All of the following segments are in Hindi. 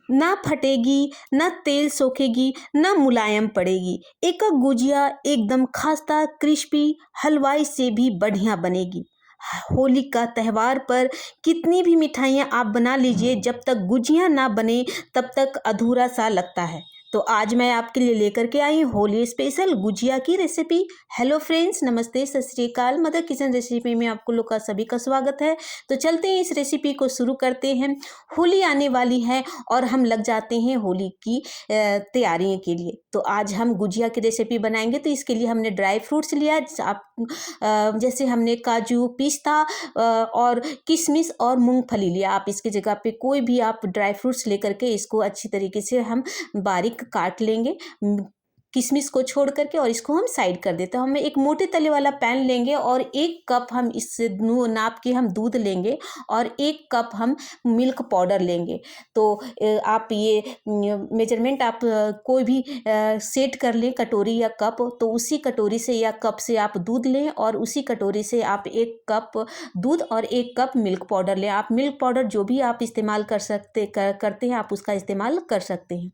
ना फटेगी, ना तेल सोखेगी, ना मुलायम पड़ेगी। एक गुजिया एकदम खस्ता क्रिस्पी हलवाई से भी बढ़िया बनेगी। होली का त्यौहार पर कितनी भी मिठाइयाँ आप बना लीजिए, जब तक गुजिया ना बने तब तक अधूरा सा लगता है। तो आज मैं आपके लिए लेकर के आई हूँ होली स्पेशल गुजिया की रेसिपी। हेलो फ्रेंड्स, नमस्ते, सत श्री अकाल। मदर किचन रेसिपी में आपको लोग का सभी का स्वागत है। तो चलते हैं, इस रेसिपी को शुरू करते हैं। होली आने वाली है और हम लग जाते हैं होली की तैयारियों के लिए। तो आज हम गुजिया की रेसिपी बनाएंगे। तो इसके लिए हमने ड्राई फ्रूट्स लिया, आप जैसे हमने काजू, पिस्ता और किशमिश और मूंगफली लिया। आप इसकी जगह पे कोई भी आप ड्राई फ्रूट्स लेकर के इसको अच्छी तरीके से हम बारीक काट लेंगे, किशमिश को छोड़ करके, और इसको हम साइड कर देते हैं। हम एक मोटे तले वाला पैन लेंगे और 1 कप हम इससे नाप के हम दूध लेंगे और 1 कप हम मिल्क पाउडर लेंगे। तो आप ये मेजरमेंट आप कोई भी सेट कर लें, कटोरी या कप। तो उसी कटोरी से या कप से आप दूध लें और उसी कटोरी से आप 1 कप दूध और 1 कप मिल्क पाउडर लें। आप मिल्क पाउडर जो भी आप इस्तेमाल करते हैं, आप उसका इस्तेमाल कर सकते हैं।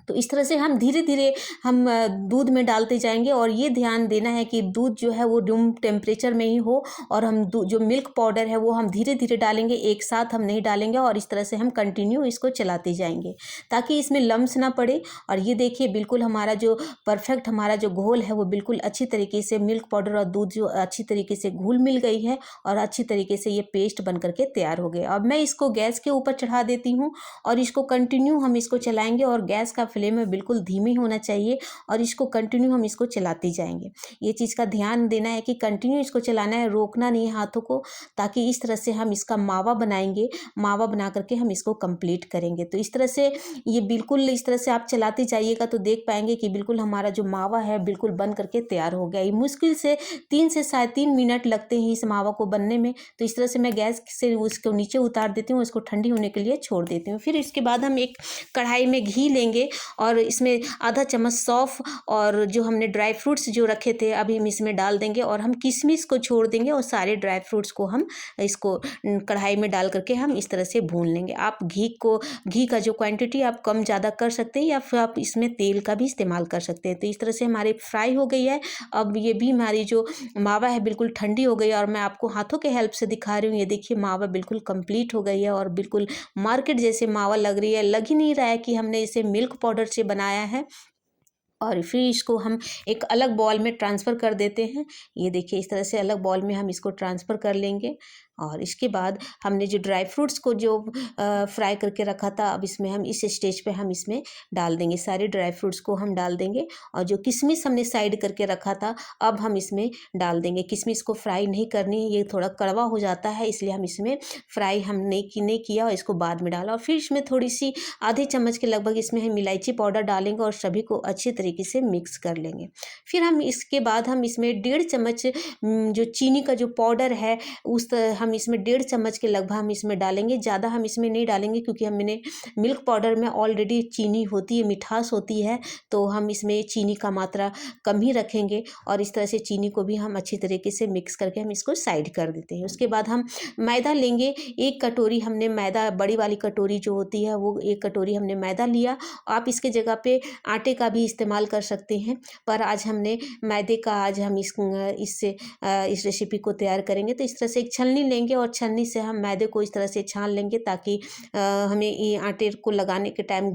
तो इस तरह से हम धीरे धीरे हम दूध में डालते जाएंगे, और ये ध्यान देना है कि दूध जो है वो रूम टेम्परेचर में ही हो, और हम जो मिल्क पाउडर है वो हम धीरे धीरे डालेंगे, एक साथ हम नहीं डालेंगे। और इस तरह से हम कंटिन्यू इसको चलाते जाएंगे ताकि इसमें लम्स ना पड़े। और ये देखिए, बिल्कुल हमारा जो परफेक्ट हमारा जो घोल है वो बिल्कुल अच्छी तरीके से मिल्क पाउडर और दूध जो अच्छी तरीके से घुल मिल गई है, और अच्छी तरीके से ये पेस्ट बन करके तैयार हो गया। अब मैं इसको गैस के ऊपर चढ़ा देती हूँ और इसको कंटिन्यू हम इसको चलाएंगे, और गैस का फ्लेम में बिल्कुल धीमी होना चाहिए, और इसको कंटिन्यू हम इसको चलाते जाएंगे। ये चीज़ का ध्यान देना है कि कंटिन्यू इसको चलाना है, रोकना नहीं है हाथों को, ताकि इस तरह से हम इसका मावा बनाएंगे। मावा बना करके हम इसको कंप्लीट करेंगे। तो इस तरह से ये बिल्कुल इस तरह से आप चलाते जाइएगा तो देख पाएंगे कि बिल्कुल हमारा जो मावा है बिल्कुल बन करके तैयार हो गया। ये मुश्किल से 3 से 3.5 मिनट लगते हैं इस मावा को बनने में। तो इस तरह से मैं गैस से उसको नीचे उतार देती हूँ, उसको ठंडी होने के लिए छोड़ देती हूँ। फिर इसके बाद हम एक कढ़ाई में घी लेंगे और इसमें आधा चम्मच सौंफ और जो हमने ड्राई फ्रूट्स जो रखे थे अभी हम इसमें डाल देंगे, और हम किशमिश को छोड़ देंगे, और सारे ड्राई फ्रूट्स को हम इसको कढ़ाई में डाल करके हम इस तरह से भून लेंगे। आप घी का जो क्वांटिटी आप कम ज़्यादा कर सकते हैं, या फिर आप इसमें तेल का भी इस्तेमाल कर सकते हैं। तो इस तरह से हमारी फ्राई हो गई है। अब ये भी हमारी जो मावा है बिल्कुल ठंडी हो गई है, और मैं आपको हाथों के हेल्प से दिखा रही हूँ। ये देखिए, मावा बिल्कुल कंप्लीट हो गई है और बिल्कुल मार्केट जैसे मावा लग रही है। लग ही नहीं रहा है कि हमने इसे मिल्क पाउडर से बनाया है। और फिर इसको हम एक अलग बॉल में ट्रांसफ़र कर देते हैं। ये देखिए, इस तरह से अलग बॉल में हम इसको ट्रांसफ़र कर लेंगे। और इसके बाद हमने जो ड्राई फ्रूट्स को जो फ्राई करके रखा था, अब इसमें हम इस स्टेज पे हम इसमें डाल देंगे। सारे ड्राई फ्रूट्स को हम डाल देंगे, और जो किशमिश हमने साइड करके रखा था अब हम इसमें डाल देंगे। किशमिश को फ्राई नहीं करनी है, ये थोड़ा कड़वा हो जाता है, इसलिए हम इसमें फ्राई हम नहीं किया और इसको बाद में डाला। और फिर इसमें थोड़ी सी आधे चम्मच के लगभग इसमें हम इलायची पाउडर डालेंगे और सभी को अच्छी तरीके से मिक्स कर लेंगे। फिर हम इसके बाद हम इसमें 1.5 चम्मच जो चीनी का जो पाउडर है हम इसमें 1.5 चम्मच के लगभग हम इसमें डालेंगे। ज़्यादा हम इसमें नहीं डालेंगे, क्योंकि हमने मिल्क पाउडर में ऑलरेडी चीनी होती है, मिठास होती है, तो हम इसमें चीनी का मात्रा कम ही रखेंगे। और इस तरह से चीनी को भी हम अच्छी तरीके से मिक्स करके हम इसको साइड कर देते हैं। उसके बाद हम मैदा लेंगे। 1 कटोरी हमने मैदा, बड़ी वाली कटोरी जो होती है वो 1 कटोरी हमने मैदा लिया। आप इसके जगह पे आटे का भी इस्तेमाल कर सकते हैं, पर आज हमने मैदे का आज हम इस रेसिपी को तैयार करेंगे। तो इस तरह से एक छलनी लेंगे और छलनी से हम मैदे को इस तरह से छान लेंगे, ताकि हमें ये आटे को लगाने के टाइम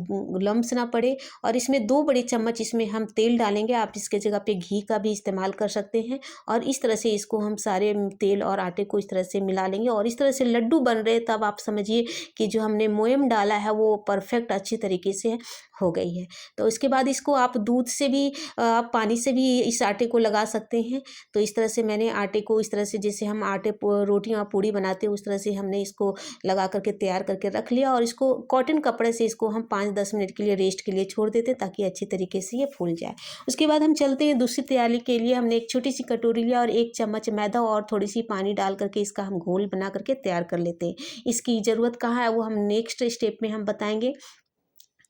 लम्स ना पड़े। और इसमें 2 बड़े चम्मच इसमें हम तेल डालेंगे। आप इसके जगह पे घी का भी इस्तेमाल कर सकते हैं। और इस तरह से इसको हम सारे तेल और आटे को इस तरह से मिला लेंगे, और इस तरह से लड्डू बन रहे हैं। तब आप समझिए कि जो हमने मोयम डाला है वो परफेक्ट अच्छी तरीके से हो गई है। तो इसके बाद इसको आप दूध से भी, आप पानी से भी इस आटे को लगा सकते हैं। तो इस तरह से मैंने आटे को इस तरह से, जैसे हम रोटियाँ पूड़ी बनाते हैं उस तरह से हमने इसको लगा करके तैयार करके रख लिया। और इसको कॉटन कपड़े से इसको हम 5-10 मिनट के लिए रेस्ट के लिए छोड़ देते हैं, ताकि अच्छी तरीके से ये फूल जाए। उसके बाद हम चलते हैं दूसरी तैयारी के लिए। हमने एक छोटी सी कटोरी लिया और 1 चम्मच मैदा और थोड़ी सी पानी डाल करके इसका हम घोल बना करके तैयार कर लेते हैं। इसकी ज़रूरत कहाँ है वो हम नेक्स्ट स्टेप में हम बताएंगे।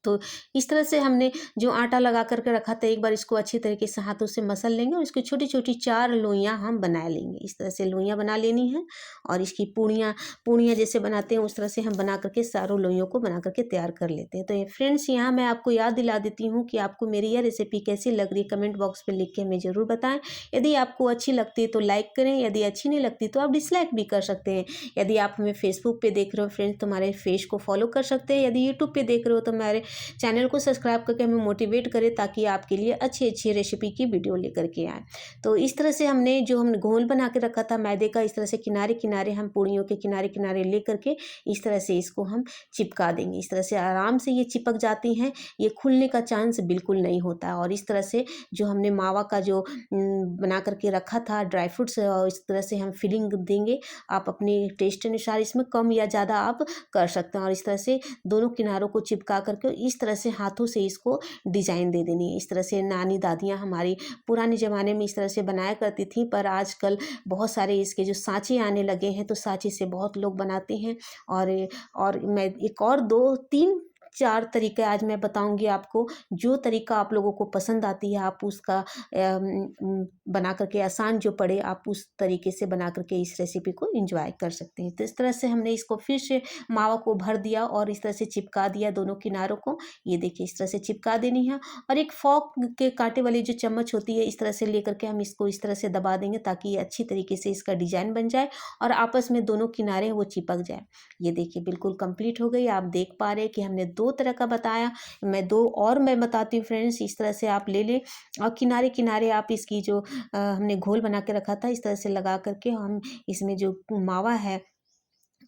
तो इस तरह से हमने जो आटा लगा कर के रखा था, एक बार इसको अच्छी तरीके से हाथों से मसल लेंगे और इसकी छोटी-छोटी 4 लोइयाँ हम बना लेंगे। इस तरह से लोइयाँ बना लेनी है और इसकी पूड़ियाँ पूड़ियाँ जैसे बनाते हैं उस तरह से हम बना करके सारों लोइयों को बना करके तैयार कर लेते हैं। तो ये फ्रेंड्स, यहाँ मैं आपको याद दिला देती हूँ कि आपको मेरी यह रेसिपी कैसी लग रही है, कमेंट बॉक्स पे लिख के हमें ज़रूर बताएँ। यदि आपको अच्छी लगती है तो लाइक करें, यदि अच्छी नहीं लगती तो आप डिसलाइक भी कर सकते हैं। यदि आप हमें फेसबुक पे देख रहे हो फ्रेंड्स तो हमारे पेज को फॉलो कर सकते हैं। यदि यूट्यूब पे देख रहे हो तो हमारे चैनल को सब्सक्राइब करके हमें मोटिवेट करें ताकि आपके लिए अच्छी अच्छी रेसिपी की वीडियो लेकर के आए। तो इस तरह से हमने जो हमने घोल बना के रखा था मैदे का, इस तरह से किनारे किनारे हम पूड़ियों के किनारे किनारे ले करके इस तरह से इसको हम चिपका देंगे। इस तरह से आराम से ये चिपक जाती हैं, ये खुलने का चांस बिल्कुल नहीं होता है। और इस तरह से जो हमने मावा का जो बना करके रखा था ड्राई फ्रूट्स, इस तरह से हम फिलिंग देंगे। आप अपने टेस्ट अनुसार इसमें कम या ज़्यादा आप कर सकते हैं। और इस तरह से दोनों किनारों को चिपका करके इस तरह से हाथों से इसको डिजाइन दे देनी है। इस तरह से नानी दादियाँ हमारी पुराने ज़माने में इस तरह से बनाया करती थी, पर आजकल बहुत सारे इसके जो सांचे आने लगे हैं तो सांचे से बहुत लोग बनाते हैं। और मैं एक और 2 3 4 तरीके आज मैं बताऊंगी आपको। जो तरीका आप लोगों को पसंद आती है आप उसका बना करके, आसान जो पड़े आप उस तरीके से बना करके इस रेसिपी को एंजॉय कर सकते हैं। तो इस तरह से हमने इसको फिर से मावा को भर दिया और इस तरह से चिपका दिया दोनों किनारों को। ये देखिए इस तरह से चिपका देनी है और एक फॉक के कांटे वाली जो चम्मच होती है इस तरह से लेकर के हम इसको इस तरह से दबा देंगे ताकि ये अच्छी तरीके से इसका डिजाइन बन जाए और आपस में दोनों किनारे वो चिपक जाए। ये देखिए बिल्कुल कंप्लीट हो गई। आप देख पा रहे हैं कि हमने 2 तरह का बताया, मैं 2 और मैं बताती हूँ फ्रेंड्स। इस तरह से आप ले लें और किनारे किनारे आप इसकी जो हमने घोल बना के रखा था इस तरह से लगा करके हम इसमें जो मावा है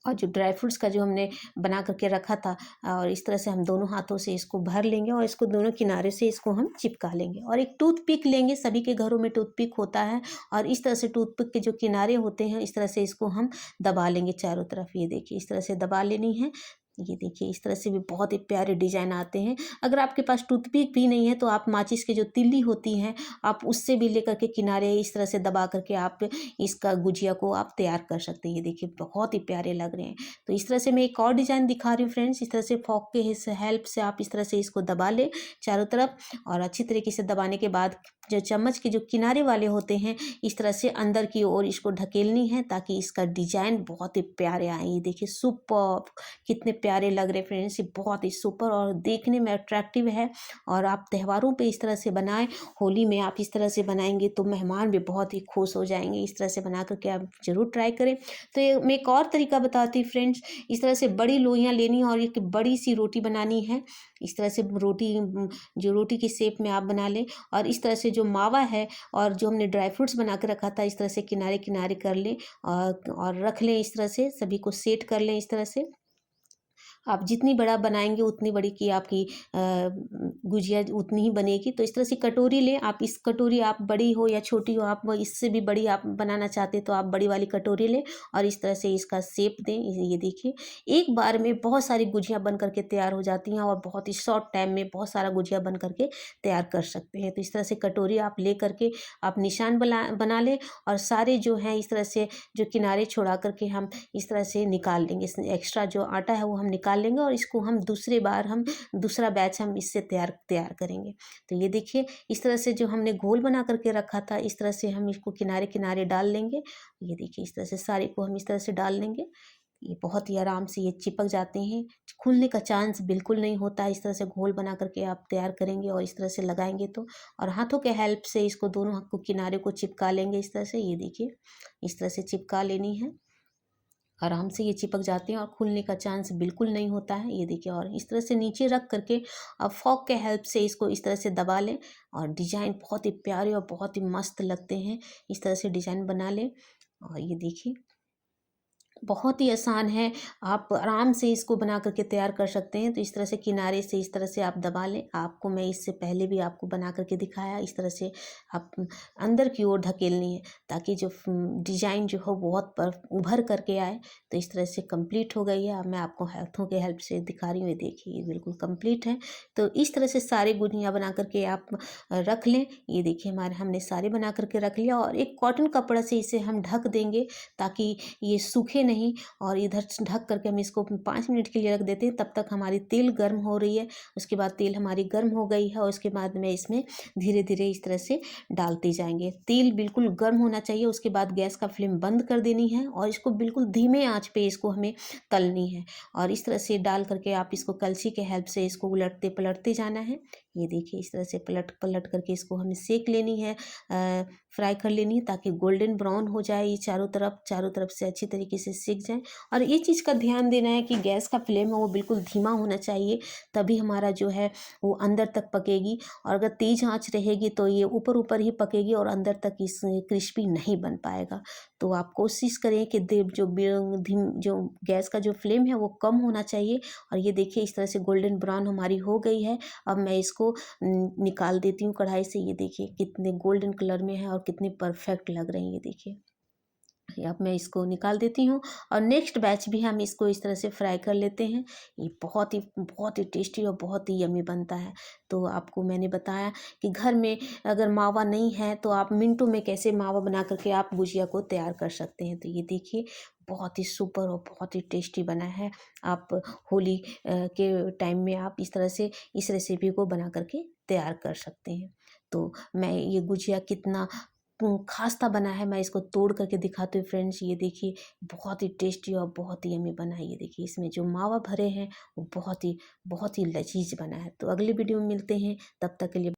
और जो ड्राई फ्रूट्स का जो हमने बना करके रखा था और इस तरह से हम दोनों हाथों से इसको भर लेंगे और इसको दोनों किनारे से इसको हम चिपका लेंगे। और एक टूथपिक लेंगे, सभी के घरों में टूथपिक होता है और इस तरह से टूथपिक के जो किनारे होते हैं इस तरह से इसको हम दबा लेंगे चारों तरफ। ये देखिए इस तरह से दबा लेनी है। ये देखिए इस तरह से भी बहुत ही प्यारे डिजाइन आते हैं। अगर आपके पास टूथपिक भी नहीं है तो आप माचिस की जो तिल्ली होती है आप उससे भी लेकर के किनारे इस तरह से दबा करके आप इसका गुजिया को आप तैयार कर सकते हैं। ये देखिए बहुत ही प्यारे लग रहे हैं। तो इस तरह से मैं एक और डिजाइन दिखा रही हूँ फ्रेंड्स। इस तरह से फॉक के हेल्प से आप इस तरह से इसको दबा लें चारों तरफ और अच्छी तरीके से दबाने के बाद जो चम्मच के जो किनारे वाले होते हैं इस तरह से अंदर की ओर इसको ढकेलनी है ताकि इसका डिजाइन बहुत ही प्यारे आए। ये देखिए सुपर, कितने प्यारे लग रहे फ्रेंड्स, ये बहुत ही सुपर और देखने में अट्रैक्टिव है। और आप त्योहारों पे इस तरह से बनाएं, होली में आप इस तरह से बनाएंगे तो मेहमान भी बहुत ही खुश हो जाएंगे। इस तरह से बना करके आप जरूर ट्राई करें। तो ये मैं एक और तरीका बताती हूँ फ्रेंड्स। इस तरह से बड़ी लोइयाँ लेनी है और एक बड़ी सी रोटी बनानी है। इस तरह से रोटी जो रोटी की शेप में आप बना लें और इस तरह से जो मावा है और जो हमने ड्राई फ्रूट्स बना के रखा था इस तरह से किनारे किनारे कर लें और रख लें। इस तरह से सभी को सेट कर लें। इस तरह से आप जितनी बड़ा बनाएंगे उतनी बड़ी की आपकी गुजिया उतनी ही बनेगी। तो इस तरह से कटोरी लें आप। इस कटोरी आप बड़ी हो या छोटी हो, आप इससे भी बड़ी आप बनाना चाहते तो आप बड़ी वाली कटोरी लें और इस तरह से इसका शेप दें। ये देखिए एक बार में बहुत सारी गुजिया बन करके तैयार हो जाती हैं और बहुत ही शॉर्ट टाइम में बहुत सारा गुजिया बन करके तैयार कर सकते हैं। तो इस तरह से कटोरी आप ले करके आप निशान बना लें और सारे जो हैं इस तरह से जो किनारे छोड़ा करके हम इस तरह से निकाल लेंगे। एक्स्ट्रा जो आटा है वो हम निकाल लेंगे और इसको हम दूसरा बैच हम इससे तैयार करेंगे। तो ये देखिए इस तरह से जो हमने घोल बना करके रखा था इस तरह से हम इसको किनारे किनारे डाल लेंगे। ये देखिए इस तरह से सारे को हम इस तरह से डाल लेंगे। ये बहुत ही आराम से ये चिपक जाते हैं, खुलने का चांस बिल्कुल नहीं होता। इस तरह से घोल बना करके आप तैयार करेंगे और इस तरह से लगाएंगे तो, और हाथों के हेल्प से इसको दोनों हाथ को किनारे को चिपका लेंगे इस तरह से। ये देखिए इस तरह से चिपका लेनी है, आराम से ये चिपक जाते हैं और खुलने का चांस बिल्कुल नहीं होता है। ये देखिए और इस तरह से नीचे रख करके अब फॉक के हेल्प से इसको इस तरह से दबा लें और डिजाइन बहुत ही प्यारे और बहुत ही मस्त लगते हैं। इस तरह से डिजाइन बना लें और ये देखिए बहुत ही आसान है, आप आराम से इसको बना करके तैयार कर सकते हैं। तो इस तरह से किनारे से इस तरह से आप दबा लें। आपको मैं इससे पहले भी आपको बना करके दिखाया। इस तरह से आप अंदर की ओर धकेलनी है ताकि जो डिजाइन जो हो बहुत उभर करके आए। तो इस तरह से कंप्लीट हो गई है। अब मैं आपको हाथों के हेल्प से दिखा रही हूँ। ये देखिए ये बिल्कुल कंप्लीट है। तो इस तरह से सारे गुजिया बना करके आप रख लें। ये देखिए हमने सारे बना करके रख लिया और एक कॉटन कपड़ा से इसे हम ढक देंगे ताकि ये सूखे नहीं और इधर ढक करके हम इसको 5 मिनट के लिए रख देते हैं। तब तक हमारी तेल गर्म हो रही है। उसके बाद तेल हमारी गर्म हो गई है और उसके बाद में इसमें धीरे धीरे इस तरह से डालते जाएंगे। तेल बिल्कुल गर्म होना चाहिए। उसके बाद गैस का फ्लेम बंद कर देनी है और इसको बिल्कुल धीमे आंच पे इसको हमें तलनी है। और इस तरह से डाल करके आप इसको कलछी के हेल्प से इसको उलटते पलटते जाना है। ये देखिए इस तरह से पलट पलट करके इसको हमें सेक लेनी है, फ्राई कर लेनी है, ताकि गोल्डन ब्राउन हो जाए। ये चारों तरफ से अच्छी तरीके से सेक जाए। और ये चीज़ का ध्यान देना है कि गैस का फ्लेम है वो बिल्कुल धीमा होना चाहिए, तभी हमारा जो है वो अंदर तक पकेगी। और अगर तेज आंच रहेगी तो ये ऊपर ऊपर ही पकेगी और अंदर तक इस क्रिस्पी नहीं बन पाएगा। तो आप कोशिश करें कि जो गैस का जो फ्लेम है वो कम होना चाहिए। और ये देखिए इस तरह से गोल्डन ब्राउन हमारी हो गई है। अब मैं इसको निकाल देती हूँ कढ़ाई से। ये देखिए कितने गोल्डन कलर में है और कितने परफेक्ट लग रहे हैं। ये देखिए अब मैं इसको निकाल देती हूँ और नेक्स्ट बैच भी हम इसको इस तरह से फ्राई कर लेते हैं। ये बहुत ही टेस्टी और बहुत ही यम्मी बनता है। तो आपको मैंने बताया कि घर में अगर मावा नहीं है तो आप मिनटों में कैसे मावा बना करके आप गुजिया को तैयार कर सकते हैं। तो ये देखिए बहुत ही सुपर और बहुत ही टेस्टी बना है। आप होली के टाइम में आप इस तरह से इस रेसिपी को बना करके तैयार कर सकते हैं। तो मैं ये गुजिया कितना खास्ता बना है मैं इसको तोड़ करके दिखाती हूँ फ्रेंड्स। ये देखिए बहुत ही टेस्टी और बहुत ही यम्मी बना है। ये देखिए इसमें जो मावा भरे हैं वो बहुत ही लजीज बना है। तो अगले वीडियो में मिलते हैं, तब तक के लिए